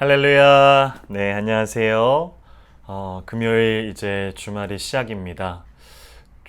할렐루야. 네, 안녕하세요. 금요일 이제 주말이 시작입니다.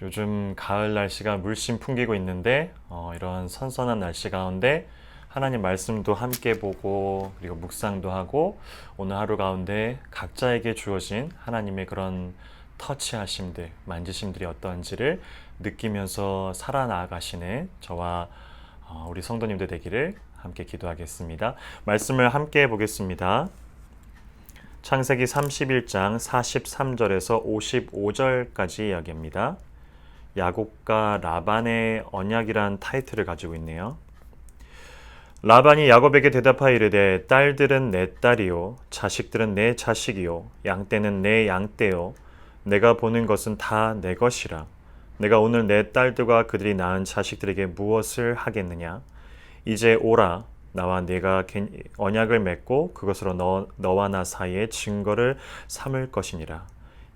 요즘 가을 날씨가 물씬 풍기고 있는데 이런 선선한 날씨 가운데 하나님 말씀도 함께 보고 그리고 묵상도 하고 오늘 하루 가운데 각자에게 주어진 하나님의 그런 터치하심들, 만지심들이 어떠한지를 느끼면서 살아나가시는 저와 우리 성도님들 되기를 함께 기도하겠습니다. 말씀을 함께 보겠습니다. 창세기 31장 43절에서 55절까지 이야기합니다. 야곱과 라반의 언약이란 타이틀을 가지고 있네요. 라반이 야곱에게 대답하여 이르되 딸들은 내 딸이요 자식들은 내 자식이요 양떼는 내 양떼요 내가 보는 것은 다 내 것이라. 내가 오늘 내 딸들과 그들이 낳은 자식들에게 무엇을 하겠느냐. 이제 오라. 나와 네가 언약을 맺고 그것으로 너와 나 사이에 증거를 삼을 것이니라.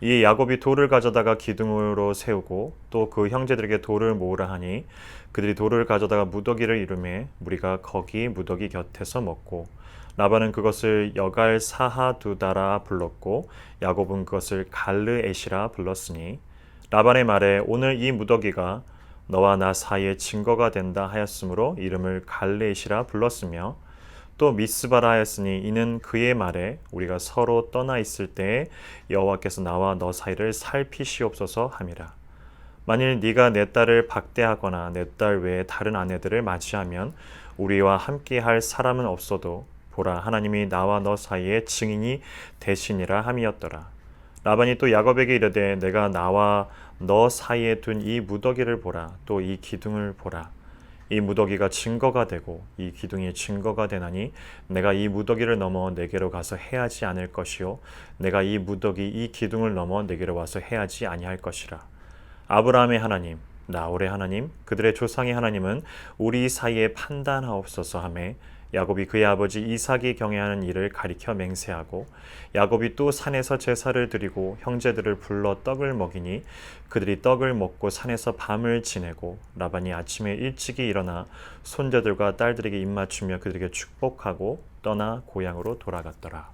이 야곱이 돌을 가져다가 기둥으로 세우고 또 그 형제들에게 돌을 모으라 하니 그들이 돌을 가져다가 무더기를 이루매 무리가 거기 무더기 곁에서 먹고 라반은 그것을 여갈 사하두다라 불렀고 야곱은 그것을 갈르에시라 불렀으니 라반의 말에 오늘 이 무더기가 너와 나 사이에 증거가 된다 하였으므로 이름을 갈레시라 불렀으며 또 미스바라 하였으니 이는 그의 말에 우리가 서로 떠나 있을 때에 여호와께서 나와 너 사이를 살피시옵소서 함이라. 만일 네가 내 딸을 박대하거나 내 딸 외에 다른 아내들을 맞이하면 우리와 함께할 사람은 없어도 보라 하나님이 나와 너 사이에 증인이 되시니라 함이었더라. 라반이 또 야곱에게 이르되 내가 나와 너 사이에 둔 이 무더기를 보라. 또 이 기둥을 보라. 이 무더기가 증거가 되고 이 기둥이 증거가 되나니 내가 이 무더기를 넘어 내게로 가서 해하지 않을 것이요 내가 이 무더기 이 기둥을 넘어 내게로 와서 해하지 아니할 것이라. 아브라함의 하나님 나홀의 하나님 그들의 조상의 하나님은 우리 사이에 판단하옵소서 하매 야곱이 그의 아버지 이삭이 경외하는 일을 가리켜 맹세하고 야곱이 또 산에서 제사를 드리고 형제들을 불러 떡을 먹이니 그들이 떡을 먹고 산에서 밤을 지내고 라반이 아침에 일찍이 일어나 손자들과 딸들에게 입맞추며 그들에게 축복하고 떠나 고향으로 돌아갔더라.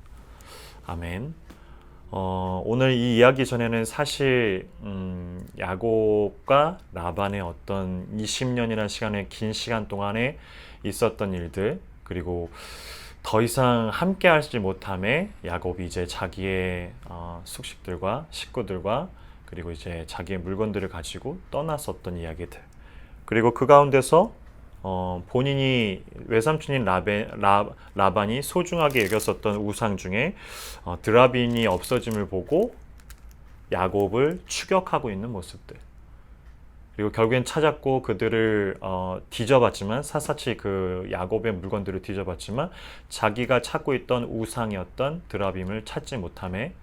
아멘. 오늘 이 이야기 전에는 사실 야곱과 라반의 어떤 20년이라는 시간의 긴 시간 동안에 있었던 일들 그리고 더 이상 함께 하지 못함에 야곱이 이제 자기의 숙식들과 식구들과 그리고 이제 자기의 물건들을 가지고 떠났었던 이야기들 그리고 그 가운데서 본인이 외삼촌인 라반이 소중하게 여겼었던 우상 중에 드라빈이 없어짐을 보고 야곱을 추격하고 있는 모습들 그리고 결국엔 찾았고 그들을 뒤져봤지만 샅샅이 그 야곱의 물건들을 뒤져봤지만 자기가 찾고 있던 우상이었던 드라빔을 찾지 못함에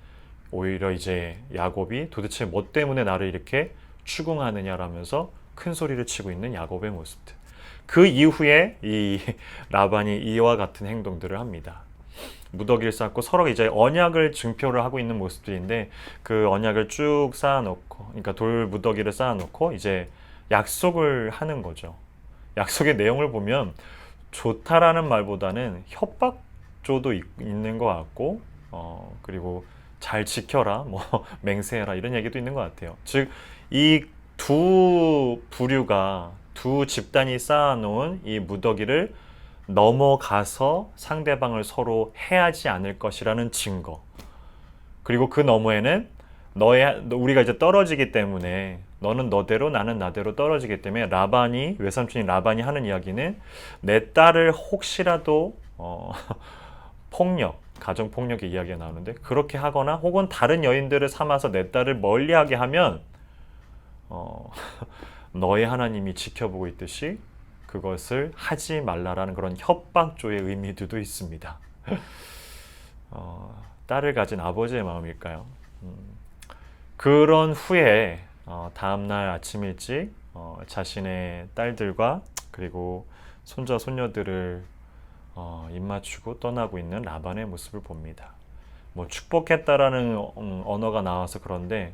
오히려 이제 야곱이 도대체 뭐 때문에 나를 이렇게 추궁하느냐라면서 큰 소리를 치고 있는 야곱의 모습들. 그 이후에 이 라반이 이와 같은 행동들을 합니다. 무더기를 쌓고 서로 이제 언약을 증표를 하고 있는 모습들인데 그 언약을 쭉 쌓아놓고 그러니까 돌 무더기를 쌓아놓고 이제 약속을 하는 거죠. 약속의 내용을 보면 좋다라는 말보다는 협박조도 있는 것 같고 그리고 잘 지켜라 뭐 맹세해라 이런 얘기도 있는 것 같아요. 즉 이 두 부류가 두 집단이 쌓아놓은 이 무더기를 넘어가서 상대방을 서로 해하지 않을 것이라는 증거. 그리고 그 너머에는 우리가 이제 떨어지기 때문에 너는 너대로 나는 나대로 떨어지기 때문에 외삼촌인 라반이 하는 이야기는 내 딸을 혹시라도 가정폭력의 이야기가 나오는데 그렇게 하거나 혹은 다른 여인들을 삼아서 내 딸을 멀리하게 하면 너의 하나님이 지켜보고 있듯이 그것을 하지 말라라는 그런 협박조의 의미들도 있습니다. 딸을 가진 아버지의 마음일까요? 그런 후에 다음날 아침 일찍 자신의 딸들과 그리고 손자 손녀들을 입맞추고 떠나고 있는 라반의 모습을 봅니다. 뭐 축복했다라는 언어가 나와서 그런데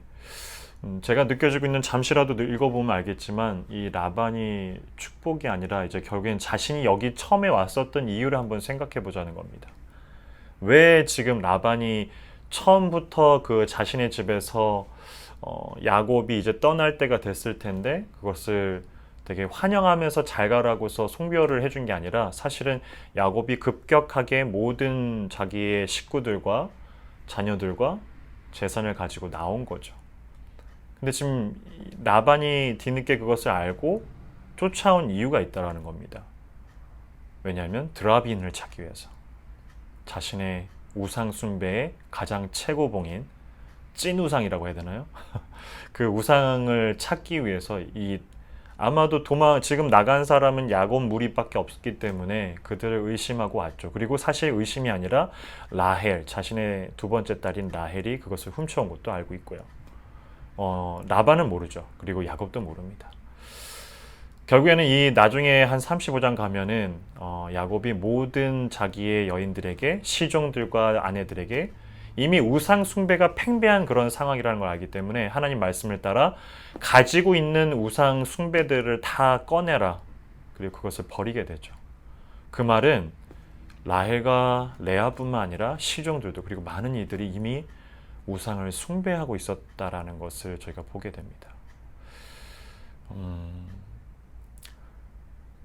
제가 느껴지고 있는 잠시라도 읽어보면 알겠지만 이 라반이 축복이 아니라 이제 결국엔 자신이 여기 처음에 왔었던 이유를 한번 생각해 보자는 겁니다. 왜 지금 라반이 처음부터 그 자신의 집에서 야곱이 이제 떠날 때가 됐을 텐데 그것을 되게 환영하면서 잘 가라고서 송별을 해준 게 아니라 사실은 야곱이 급격하게 모든 자기의 식구들과 자녀들과 재산을 가지고 나온 거죠. 근데 지금 라반이 뒤늦게 그것을 알고 쫓아온 이유가 있다라는 겁니다. 왜냐하면 드라빈을 찾기 위해서. 자신의 우상 숭배의 가장 최고봉인 찐 우상이라고 해야 되나요? 그 우상을 찾기 위해서 아마도 지금 나간 사람은 야곱 무리밖에 없기 때문에 그들을 의심하고 왔죠. 그리고 사실 의심이 아니라 라헬, 자신의 두 번째 딸인 라헬이 그것을 훔쳐온 것도 알고 있고요. 라반은 모르죠. 그리고 야곱도 모릅니다. 결국에는 이 나중에 한 35장 가면은 야곱이 모든 자기의 여인들에게, 시종들과 아내들에게 이미 우상 숭배가 팽배한 그런 상황이라는 걸 알기 때문에 하나님 말씀을 따라 가지고 있는 우상 숭배들을 다 꺼내라. 그리고 그것을 버리게 되죠. 그 말은 라헬과 레아뿐만 아니라 시종들도, 그리고 많은 이들이 이미 우상을 숭배하고 있었다라는 것을 저희가 보게 됩니다.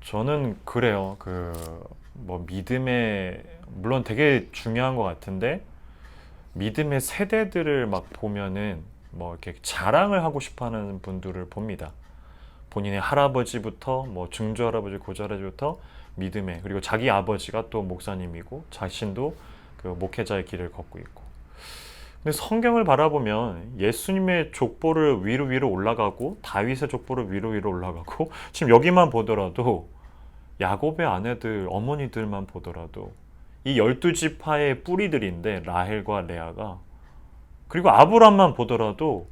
저는 그래요. 믿음의, 물론 되게 중요한 것 같은데, 믿음의 세대들을 막 보면은 이렇게 자랑을 하고 싶어 하는 분들을 봅니다. 본인의 할아버지부터 증조 할아버지, 고조 할아버지부터 믿음의, 그리고 자기 아버지가 또 목사님이고 자신도 그 목회자의 길을 걷고 있고. 근데 성경을 바라보면 예수님의 족보를 위로 올라가고 다윗의 족보를 위로 올라가고 지금 여기만 보더라도 야곱의 아내들, 어머니들만 보더라도 이 12지파의 뿌리들인데 라헬과 레아가, 그리고 아브람만 보더라도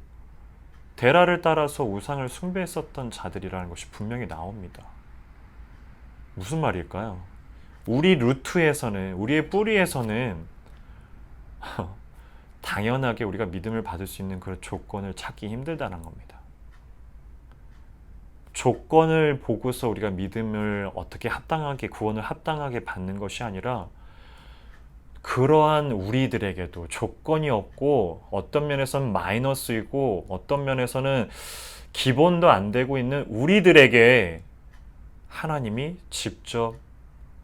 데라를 따라서 우상을 숭배했었던 자들이라는 것이 분명히 나옵니다. 무슨 말일까요? 우리 루트에서는, 우리의 뿌리에서는 당연하게 우리가 믿음을 받을 수 있는 그런 조건을 찾기 힘들다는 겁니다. 조건을 보고서 우리가 믿음을 어떻게 합당하게, 구원을 합당하게 받는 것이 아니라 그러한 우리들에게도 조건이 없고 어떤 면에서는 마이너스이고 어떤 면에서는 기본도 안 되고 있는 우리들에게 하나님이 직접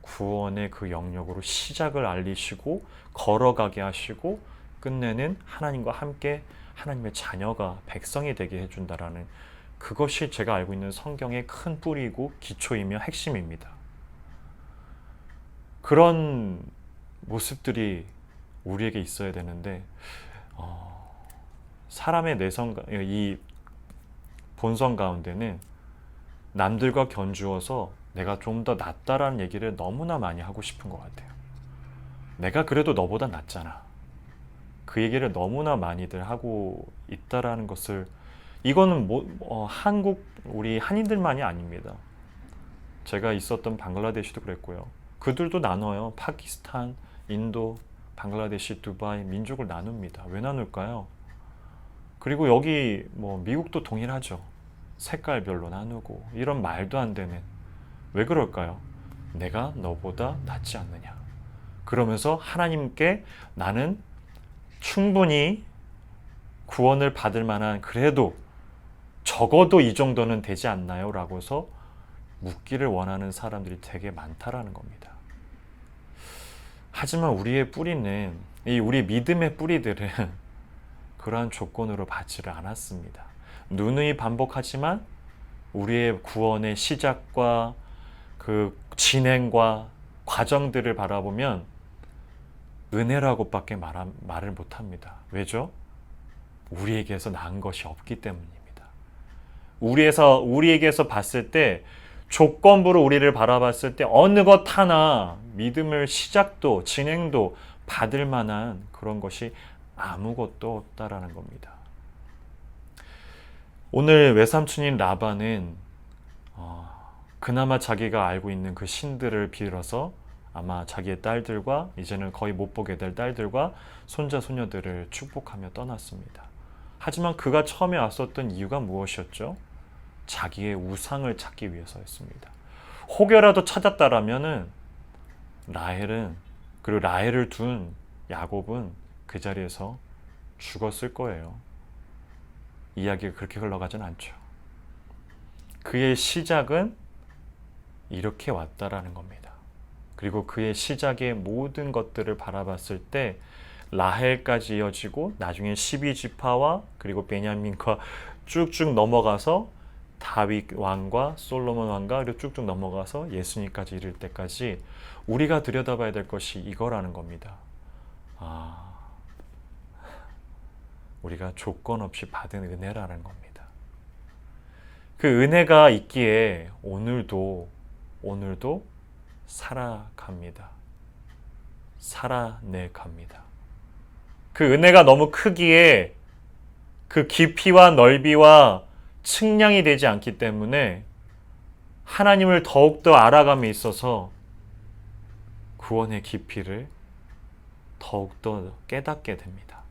구원의 그 영역으로 시작을 알리시고 걸어가게 하시고 끝내는 하나님과 함께 하나님의 자녀가, 백성이 되게 해준다라는, 그것이 제가 알고 있는 성경의 큰 뿌리이고 기초이며 핵심입니다. 그런 모습들이 우리에게 있어야 되는데 사람의 내성, 이 본성 가운데는 남들과 견주어서 내가 좀 더 낫다라는 얘기를 너무나 많이 하고 싶은 것 같아요. 내가 그래도 너보다 낫잖아. 그 얘기를 너무나 많이들 하고 있다라는 것을, 이거는 한국 우리 한인들만이 아닙니다. 제가 있었던 방글라데시도 그랬고요. 그들도 나눠요. 파키스탄, 인도, 방글라데시, 두바이 민족을 나눕니다. 왜 나눌까요? 그리고 여기 미국도 동일하죠. 색깔별로 나누고 이런 말도 안 되는, 왜 그럴까요? 내가 너보다 낫지 않느냐. 그러면서 하나님께 나는 충분히 구원을 받을 만한, 그래도 적어도 이 정도는 되지 않나요? 라고서 묻기를 원하는 사람들이 되게 많다라는 겁니다. 하지만 우리의 뿌리는, 우리 믿음의 뿌리들은 그러한 조건으로 받지를 않았습니다. 누누이 반복하지만 우리의 구원의 시작과 그 진행과 과정들을 바라보면 은혜라고밖에 말을 못합니다. 왜죠? 우리에게서 나은 것이 없기 때문입니다. 우리에게서 봤을 때, 조건부로 우리를 바라봤을 때 어느 것 하나 믿음을 시작도 진행도 받을 만한 그런 것이 아무것도 없다라는 겁니다. 오늘 외삼촌인 라반은 그나마 자기가 알고 있는 그 신들을 빌어서 아마 자기의 딸들과, 이제는 거의 못 보게 될 딸들과 손자 손녀들을 축복하며 떠났습니다. 하지만 그가 처음에 왔었던 이유가 무엇이었죠? 자기의 우상을 찾기 위해서였습니다. 혹여라도 찾았다라면은 라헬을 둔 야곱은 그 자리에서 죽었을 거예요. 이야기가 그렇게 흘러가진 않죠. 그의 시작은 이렇게 왔다라는 겁니다. 그리고 그의 시작의 모든 것들을 바라봤을 때 라헬까지 이어지고 나중에 12지파와 그리고 베냐민과 쭉쭉 넘어가서 다윗 왕과 솔로몬 왕과 그리고 쭉쭉 넘어가서 예수님까지 이를 때까지 우리가 들여다봐야 될 것이 이거라는 겁니다. 우리가 조건 없이 받은 은혜라는 겁니다. 그 은혜가 있기에 오늘도 살아갑니다. 살아내갑니다. 그 은혜가 너무 크기에 그 깊이와 넓이와 측량이 되지 않기 때문에 하나님을 더욱더 알아감에 있어서 구원의 깊이를 더욱더 깨닫게 됩니다.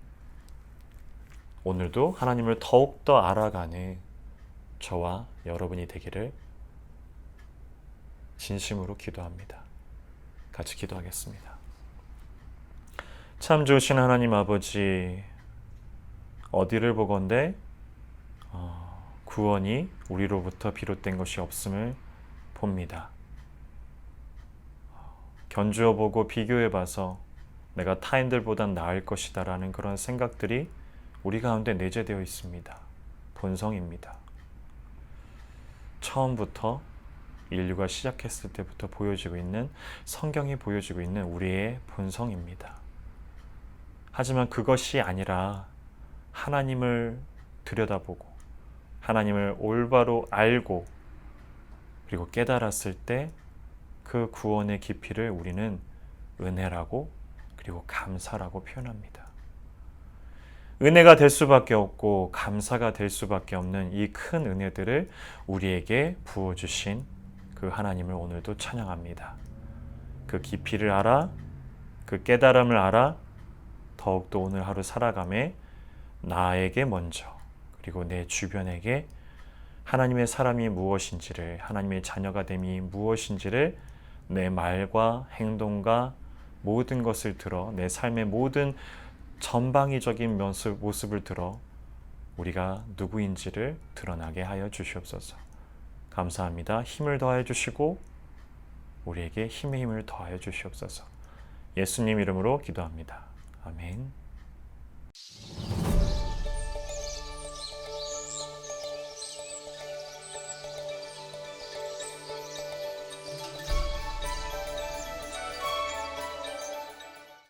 오늘도 하나님을 더욱더 알아가는 저와 여러분이 되기를 진심으로 기도합니다. 같이 기도하겠습니다. 참 좋으신 하나님 아버지, 어디를 보건대 구원이 우리로부터 비롯된 것이 없음을 봅니다. 견주어 보고 비교해 봐서 내가 타인들보단 나을 것이다 라는 그런 생각들이 우리 가운데 내재되어 있습니다. 본성입니다. 처음부터 인류가 시작했을 때부터 보여지고 있는, 성경이 보여지고 있는 우리의 본성입니다. 하지만 그것이 아니라 하나님을 들여다보고 하나님을 올바로 알고 그리고 깨달았을 때 그 구원의 깊이를 우리는 은혜라고 그리고 감사라고 표현합니다. 은혜가 될 수밖에 없고 감사가 될 수밖에 없는 이 큰 은혜들을 우리에게 부어주신 그 하나님을 오늘도 찬양합니다. 그 깊이를 알아, 그 깨달음을 알아 더욱더 오늘 하루 살아감에 나에게 먼저 그리고 내 주변에게 하나님의 사람이 무엇인지를, 하나님의 자녀가 됨이 무엇인지를 내 말과 행동과 모든 것을 들어 내 삶의 모든 전방위적인 모습을 들어 우리가 누구인지를 드러나게 하여 주시옵소서. 감사합니다. 힘을 더하여 주시고 우리에게 힘의 힘을 더하여 주시옵소서. 예수님 이름으로 기도합니다. 아멘.